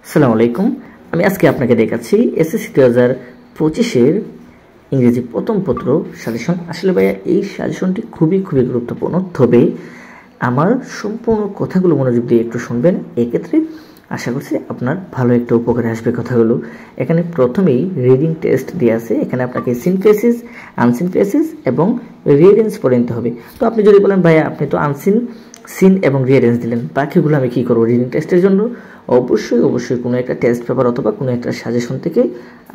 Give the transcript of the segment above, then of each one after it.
আসসালামু আলাইকুম। আমি আজকে আপনাকে দেখাচ্ছি এসএসসি 2025-এর ইংরেজি প্রথম পত্র সাজেশন। আসলে ভাইয়া এই সাজেশনটি খুবই গুরুত্বপূর্ণ, তবে আমার সম্পূর্ণ কথাগুলো মনোযোগ দিয়ে একটু শুনবেন। এক্ষেত্রে আশা করছি আপনার ভালো একটা উপকারে আসবে কথাগুলো। এখানে প্রথমেই রিডিং টেস্ট দেওয়া আছে। এখানে আপনাকে সিন ফ্রেসেস, আনসিন ফ্রেসেস এবং রিয়ারেঞ্জ পড়ে নিতে হবে। তো আপনি যদি বলেন ভাইয়া আপনি তো আনসিন, সিন এবং রিয়ারেঞ্জ দিলেন, বাকিগুলো আমি কী করবো রিডিং টেস্টের জন্য? অবশ্যই কোনো একটা টেস্ট পেপার অথবা কোনো একটা সাজেশন থেকে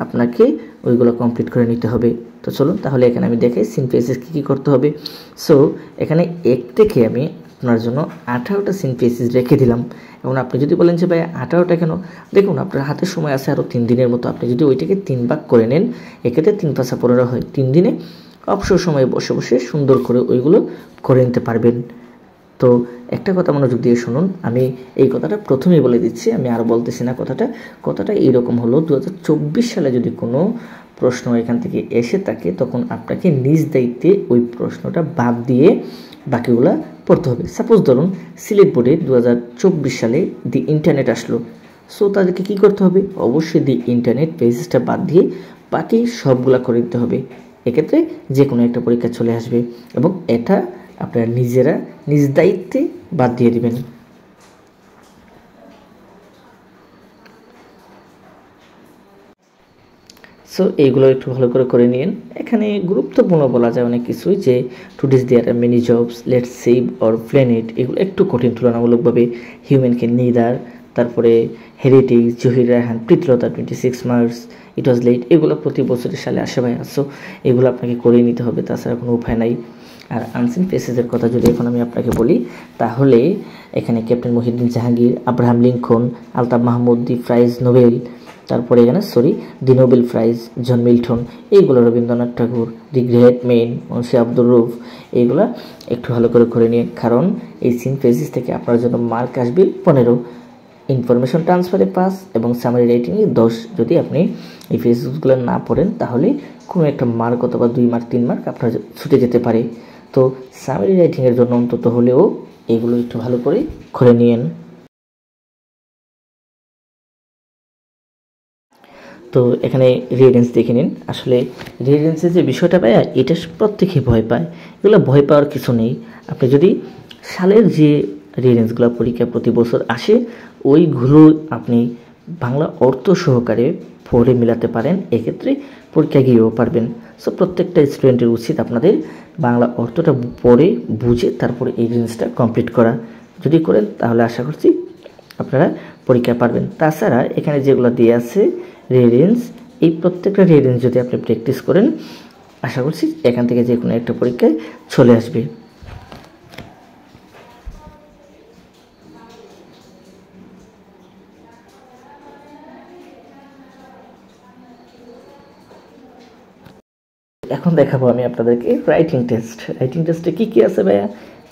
আপনাকে ওইগুলো কমপ্লিট করে নিতে হবে। তো চলুন তাহলে এখানে আমি দেখাই সিন ফ্রেসেস কী করতে হবে। সো এখানে এক থেকে আমি আপনার জন্য 18টা সিন ফ্রেসেস রেখে দিলাম। এবং আপনি যদি বলেন যে ভাই 18টা কেন, দেখুন আপনার হাতে সময় আছে আরও 3 দিনের মতো। আপনি যদি ওইটাকে 3 ভাগ করে নেন, এক্ষেত্রে 3 5 15 হয়। 3 দিনে অবসর সময়ে বসে সুন্দর করে ওইগুলো করে নিতে পারবেন। তো একটা কথা মনোযোগ দিয়ে শুনুন, আমি এই কথাটা প্রথমেই বলে দিচ্ছি, আমি আর বলতেছি না। কথাটা এইরকম হলো, 2024 সালে যদি কোনো প্রশ্ন এখান থেকে এসে থাকে তখন আপনাকে নিজ দায়িত্বে ওই প্রশ্নটা বাদ দিয়ে বাকিগুলা পড়তে হবে। সাপোজ ধরুন সিলেট বোর্ডে 2024 সালে দি ইন্টারনেট আসলো, সো তাদেরকে কী করতে হবে? অবশ্যই দি ইন্টারনেট পেজটা বাদ দিয়ে বাকি সবগুলা করে দিতে হবে। এক্ষেত্রে যে কোনো একটা পরীক্ষা চলে আসবে এবং এটা আপনারা নিজেরা নিজ দায়িত্বে বাদ দিয়ে দিবেন। সো এইগুলো একটু ভালো করে নিন। এখানে গুরুত্বপূর্ণ বলা যায় অনেক কিছুই, যে today's there are many jobs, let's save our planet, এগুলো একটু কঠিন তুলনামূলকভাবে। হিউম্যান ক্যান নিদার, তারপরে heritage, Zahir Raihan, Pritilata 26 March, it was late, এগুলো প্রতি বছরের সালে আসে ভাই। আসো এগুলো আপনাকে করে নিতে হবে, তাছাড়া কোনো উপায় নাই। আর আনসিন ফেসেসের কথা যদি এখন আমি আপনাকে বলি, তাহলে এখানে captain Mohiuddin Jahangir, Abraham Lincoln, Altaf Mahmud, the prize Nobel, তারপরে এখানে the Nobel prize, John Milton, এইগুলো Rabindranath Thakur, the great men, Munshi Abdur Rouf, এইগুলা একটু ভালো করে নিয়ে, কারণ এই সিন ফেসেস থেকে আপনার জন্য মার্ক আসবে 15, ইনফরমেশন ট্রান্সফারে 5 এবং সামারি রাইটিংয়ে 10। যদি আপনি এই ফেসেসগুলো না পড়েন তাহলে কোনো একটা মার্ক অথবা 2 মার্ক 3 মার্ক আপনার ছুটে যেতে পারে। তো সামারি রাইটিংয়ের জন্য অন্তত হলেও এগুলো একটু ভালো করে নিয়েন। তো এখানে রিয়ারেঞ্জ দেখে নিন। আসলে রিয়ারেঞ্জের যে বিষয়টা পায়, এটা প্রত্যেকেই ভয় পায়। এগুলো ভয় পাওয়ার কিছু নেই। আপনি যদি সালের যে রিয়ারেঞ্জগুলো পরীক্ষা প্রতি বছর আসে, ওইগুলো আপনি বাংলা অর্থ সহকারে পড়ে মিলাতে পারেন, এক্ষেত্রে পরীক্ষা গিয়েও পারবেন। সো প্রত্যেকটা স্টুডেন্টের উচিত আপনাদের বাংলা অর্থটা পড়ে বুঝে তারপরে এই রিয়ারেঞ্জটা কমপ্লিট করা। যদি করেন তাহলে আশা করছি আপনারা পরীক্ষা পারবেন। তাছাড়া এখানে যেগুলো দিয়ে আছে রিয়ারেঞ্জ, এই প্রত্যেকটা রিয়ারেঞ্জ যদি আপনি প্র্যাকটিস করেন, আশা করছি এখান থেকে যে কোনো একটা পরীক্ষায় চলে আসবে। এখন দেখাবো আমি আপনাদেরকে রাইটিং টেস্ট। রাইটিং টেস্টে কী আছে ভাইয়া?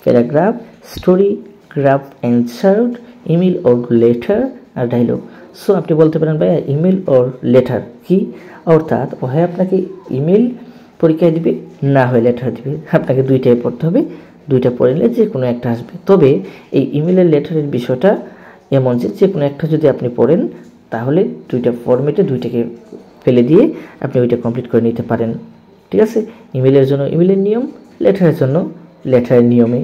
Paragraph, story, graph answered, email or letter আর ডায়লগ। সো আপনি বলতে পারেন ভাইয়া ইমেল অর লেটার কি? অর্থাৎ হয় আপনাকে ইমেল পরীক্ষায় দিবে, না হয় লেটার দিবে। আপনাকে দুইটাই পড়তে হবে, দুইটা পড়ে নিলে যে কোনো একটা আসবে। তবে এই ইমেলের লেটারের বিষয়টা এমন যে কোনো একটা যদি আপনি পড়েন তাহলে দুইটা ফরম্যাটে দুইটাকে ফেলে দিয়ে আপনি ওইটা কমপ্লিট করে নিতে পারেন। ঠিক আছে? ইমেলের জন্য ইমেলের নিয়ম, লেটারের জন্য লেটারের নিয়মে।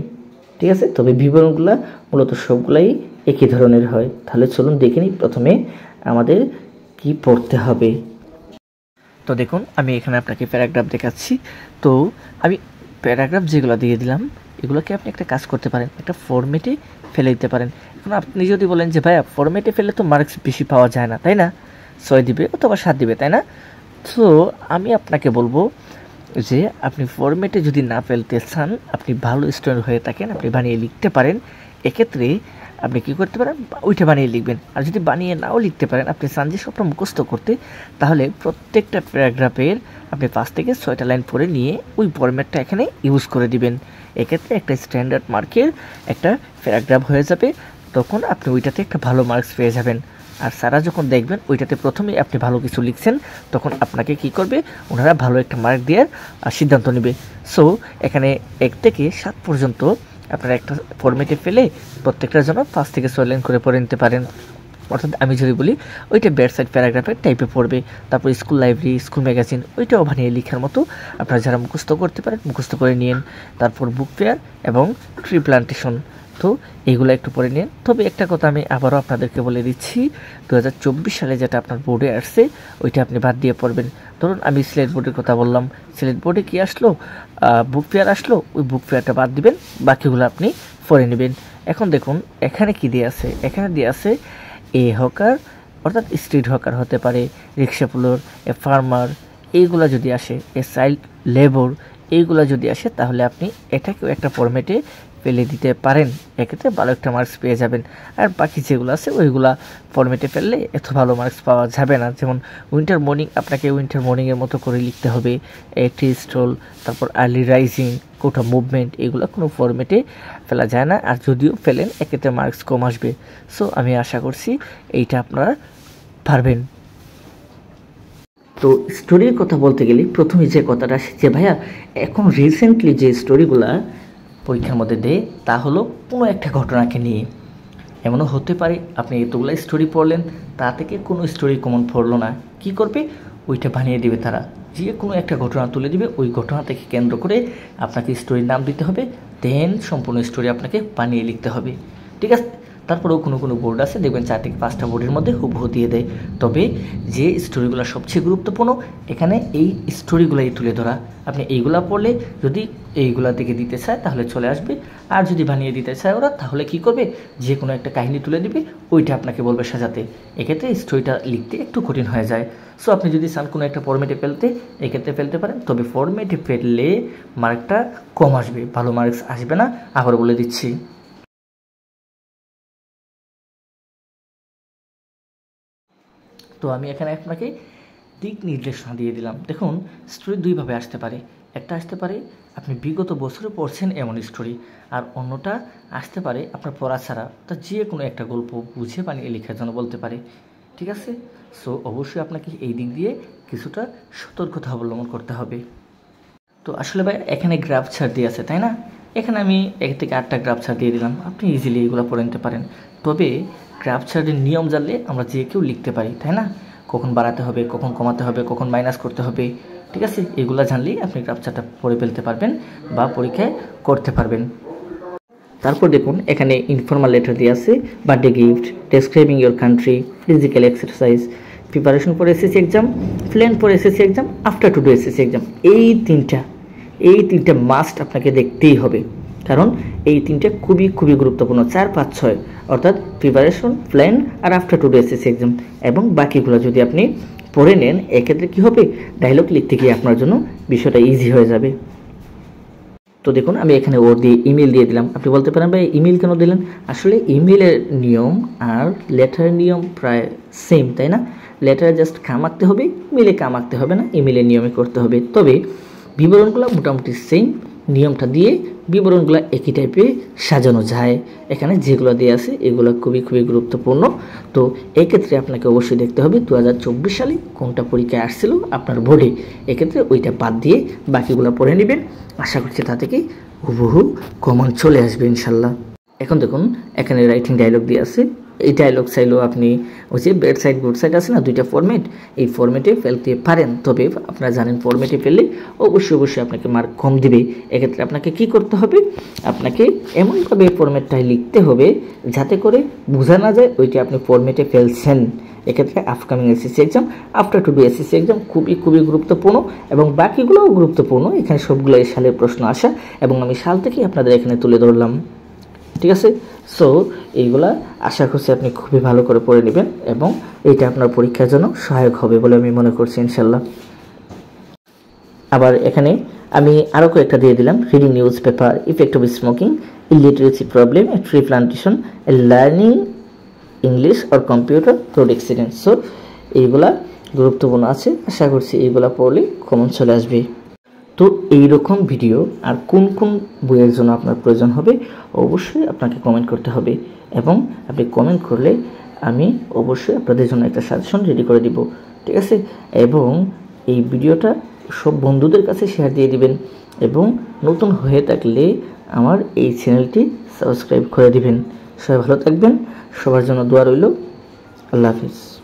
ঠিক আছে? তবে বিবরণগুলো মূলত সবগুলাই একই ধরনের হয়। তাহলে চলুন দেখে নিই প্রথমে আমাদের কি পড়তে হবে। তো দেখুন আমি এখানে আপনাকে প্যারাগ্রাফ দেখাচ্ছি। তো আমি প্যারাগ্রাফ যেগুলো দিয়ে দিলাম, এগুলোকে আপনি একটা কাজ করতে পারেন, একটা ফরম্যাটে ফেলে দিতে পারেন। এখন আপনি যদি বলেন যে ভাইয়া ফরম্যাটে ফেলে তো মার্কস বেশি পাওয়া যায় না, তাই না? 6 দিবে অথবা 7 দিবে, তাই না? তো আমি আপনাকে বলবো যে আপনি ফরম্যাটে যদি না ফেলতে চান, আপনি ভালো স্টুডেন্ট হয়ে থাকেন, আপনি বানিয়ে লিখতে পারেন, এক্ষেত্রে আপনি কী করতে পারেন? ওইটা বানিয়ে লিখবেন। আর যদি বানিয়ে নাও লিখতে পারেন, আপনি চান যে সবটা মুখস্থ করতে, তাহলে প্রত্যেকটা প্যারাগ্রাফের আপনি 5 থেকে 6টা লাইন পড়ে নিয়ে ওই ফরম্যাটটা এখানে ইউজ করে দিবেন। এক্ষেত্রে একটা স্ট্যান্ডার্ড মার্কের একটা প্যারাগ্রাফ হয়ে যাবে, তখন আপনি ওইটাতে একটা ভালো মার্কস পেয়ে যাবেন। আর স্যারা যখন দেখবেন ওইটাতে প্রথমেই আপনি ভালো কিছু লিখছেন, তখন আপনাকে কি করবে? ওনারা ভালো একটা মার্ক দেওয়ার সিদ্ধান্ত নেবে। সো এখানে 1 থেকে 7 পর্যন্ত আপনারা একটা ফরম্যাটে ফেলে প্রত্যেকটার জন্য 5 থেকে 6 লাইন করে পড়ে নিতে পারেন। অর্থাৎ আমি যদি বলি ওইটা বেডসাইড প্যারাগ্রাফের টাইপে পড়বে। তারপর স্কুল লাইব্রেরি, স্কুল ম্যাগাজিন ওইটাও বানিয়ে লেখার মতো আপনারা যারা মুখস্থ করতে পারেন মুখস্থ করে নিন। তারপর বুক ফেয়ার এবং ট্রি প্লান্টেশন, তো এইগুলো একটু পড়ে নিন। তবে একটা কথা আমি আবারও আপনাদেরকে বলে দিচ্ছি, 2024 সালে যেটা আপনার বোর্ডে আসছে ওইটা আপনি বাদ দিয়ে পড়বেন। ধরুন আমি সিলেট বোর্ডের কথা বললাম, সিলেট বোর্ডে কি আসলো, বুক ফেয়ার আসলো, ওই বুক ফেয়ারটা বাদ দিবেন, বাকিগুলো আপনি পড়ে নেবেন। এখন দেখুন এখানে কি দিয়ে আছে, এখানে দিয়ে আছে এ হকার অর্থাৎ স্ট্রিট হকার হতে পারে, রিক্সা পুলোর, এ ফার্মার, এইগুলা যদি আসে, এ চাইল্ড লেবার, এইগুলা যদি আসে তাহলে আপনি এটাকেও একটা ফরম্যাটে ফেলে দিতে পারেন, এক্ষেত্রে ভালো একটা মার্কস পেয়ে যাবেন। আর বাকি যেগুলো আছে ওইগুলা ফরম্যাটে ফেললে এত ভালো মার্কস পাওয়া যাবে না। যেমন উইন্টার মর্নিং, আপনাকে উইন্টার মর্নিংয়ের মতো করে লিখতে হবে, টি স্ট্রোল, তারপর আর্লি রাইজিং, কোটা মুভমেন্ট, এগুলো কোনো ফরম্যাটে ফেলা যায় না। আর যদিও ফেলেন এক্ষেত্রে মার্কস কম আসবে। সো আমি আশা করছি এইটা আপনারা পারবেন। তো স্টোরির কথা বলতে গেলে প্রথমে যে কথাটা আসে যে ভাইয়া এখন রিসেন্টলি যে স্টোরিগুলা পরীক্ষার মধ্যে দেয় তা হলো কোনো একটা ঘটনাকে নিয়ে। এমনও হতে পারে আপনি এতগুলো স্টোরি পড়লেন, তা থেকে কোনো স্টোরি কমন পড়লো না, কি করবে, ওইটা বানিয়ে দিবে তারা, যে কোনো একটা ঘটনা তুলে দিবে, ওই ঘটনা থেকে কেন্দ্র করে আপনাকে স্টোরির নাম দিতে হবে, দেন সম্পূর্ণ স্টোরি আপনাকে বানিয়ে লিখতে হবে। ঠিক আছে, তারপরেও কোনো কোনো বোর্ড আছে দেখবেন 4 থেকে 5টা বোর্ডের মধ্যে হুবহু দিয়ে দেয়। তবে যে স্টোরিগুলো সবচেয়ে গুরুত্বপূর্ণ এখানে এই স্টোরিগুলাই তুলে ধরা। আপনি এইগুলা পড়লে যদি এইগুলা থেকে দিতে চায় তাহলে চলে আসবে, আর যদি বানিয়ে দিতে চায় ওরা তাহলে কি করবে, যে কোনো একটা কাহিনী তুলে দিবে, ওইটা আপনাকে বলবে সাজাতে। এক্ষেত্রে স্টোরিটা লিখতে একটু কঠিন হয়ে যায়। সো আপনি যদি চান কোনো একটা ফরম্যাটে ফেলতে, এক্ষেত্রে ফেলতে পারেন, তবে ফরম্যাটে ফেললে মার্কটা কম আসবে, ভালো মার্কস আসবে না, আবার বলে দিচ্ছি। তো আমি এখানে আপনাকে দিক নির্দেশনা দিয়ে দিলাম। দেখুন স্টোরি দুইভাবে আসতে পারে, একটা আসতে পারে আপনি বিগত বছরে পড়ছেন এমন স্টোরি, আর অন্যটা আসতে পারে আপনার পড়া ছাড়া, তা যে কোনো একটা গল্প বুঝে বানিয়ে লেখার জন্য বলতে পারে। ঠিক আছে, সো অবশ্যই আপনাকে এই দিক দিয়ে কিছুটা সতর্কতা অবলম্বন করতে হবে। তো আসলে ভাই এখানে গ্রাফ ছাড় দিয়ে আছে তাই না, এখানে আমি 1 থেকে 8টা গ্রাফ ছাড় দিয়ে দিলাম, আপনি ইজিলি এগুলো পড়ে নিতে পারেন। তবে গ্রাফ ছাড়ের নিয়ম জানলে আমরা যে কেউ লিখতে পারি তাই না, কখন বাড়াতে হবে, কখন কমাতে হবে, কখন মাইনাস করতে হবে, ঠিক আছে, এগুলো জানলেই আপনি গ্রাফ ছাড়টা পড়ে ফেলতে পারবেন বা পরীক্ষায় করতে পারবেন। তারপর দেখুন এখানে ইনফর্মাল লেটার দিয়ে আছে, birthday gift, describing your country, physical exercise, preparation for SSC exam, plan for SSC exam, after to do SSC exam. এই তিনটা মাস্ট আপনাকে দেখতেই হবে, কারণ এই তিনটা খুবই খুবই গুরুত্বপূর্ণ। 4, 5, 6 অর্থাৎ প্রিপারেশন, প্ল্যান আর after to do SSC exam, এবং বাকিগুলো যদি আপনি পড়ে নেন এক্ষেত্রে কী হবে, ডায়লগ লিখতে গিয়ে আপনার জন্য বিষয়টা ইজি হয়ে যাবে। তো দেখুন আমি এখানে ওর দিয়ে ইমেল দিয়ে দিলাম। আপনি বলতে পারেন ভাই ইমেল কেন দিলেন, আসলে ইমেলের নিয়ম আর লেটারের নিয়ম প্রায় সেম তাই না, লেটারে জাস্ট কাম আঁকতে হবে, ইমেলে কাম আঁকতে হবে না, ইমেলের নিয়মে করতে হবে। তবে বিবরণগুলো মোটামুটি সেম, নিয়মটা দিয়ে বিবরণগুলো একই টাইপে সাজানো যায়। এখানে যেগুলো দিয়ে আছে এগুলো খুবই খুবই গুরুত্বপূর্ণ। তো এক্ষেত্রে আপনাকে অবশ্যই দেখতে হবে 2024 সালে কোনটা পরীক্ষায় আসছিল আপনার বোর্ডে, এক্ষেত্রে ওইটা বাদ দিয়ে বাকিগুলো পড়ে নেবেন, আশা করছি তা থেকে হুবহু কমন চলে আসবে ইনশাল্লাহ। এখন দেখুন এখানে রাইটিং ডায়লগ দিয়ে আছে, এই ডায়লগ চাইলেও আপনি ওই যে বেড সাইড গুড সাইড আছে না, দুইটা ফরম্যাট, এই ফরম্যাটে ফেলতে পারেন। তবে আপনারা জানেন ফরম্যাটে ফেললে অবশ্যই আপনাকে মার্ক কম দিবে। এক্ষেত্রে আপনাকে কি করতে হবে, আপনাকে এমনভাবে ফরম্যাটটাই লিখতে হবে যাতে করে বোঝা না যায় ওইটা আপনি ফরম্যাটে ফেলছেন। এক্ষেত্রে upcoming SSC exam, after to do SSC exam খুবই খুবই গুরুত্বপূর্ণ, এবং বাকিগুলোও গুরুত্বপূর্ণ। এখানে সবগুলো এই সালের প্রশ্ন আসা, এবং আমি সাল থেকেই আপনাদের এখানে তুলে ধরলাম। ঠিক আছে, সো এইগুলা আশা করছি আপনি খুবই ভালো করে পড়ে নেবেন, এবং এইটা আপনার পরীক্ষার জন্য সহায়ক হবে বলে আমি মনে করছি ইনশাল্লাহ। আবার এখানে আমি আরও কয়েকটা দিয়ে দিলাম, reading news paper, effect of smoking, illiteracy problem, tree plantation, learning English or computer road accident. So এইগুলা গুরুত্বপূর্ণ আছে, আশা করছি এইগুলা পড়লে কমন চলে আসবে। তো এইরকম ভিডিও আর কোন কোন বইয়ের জন্য আপনার প্রয়োজন হবে অবশ্যই আপনাকে কমেন্ট করতে হবে, এবং আপনি কমেন্ট করলে আমি অবশ্যই আপনাদের জন্য একটা সাজেশন রেডি করে দিব। ঠিক আছে, এবং এই ভিডিওটা সব বন্ধুদের কাছে শেয়ার দিয়ে দিবেন, এবং নতুন হয়ে থাকলে আমার এই চ্যানেলটি সাবস্ক্রাইব করে দিবেন। সবাই ভালো থাকবেন, সবার জন্য দোয়া রইল। আল্লাহ হাফিজ।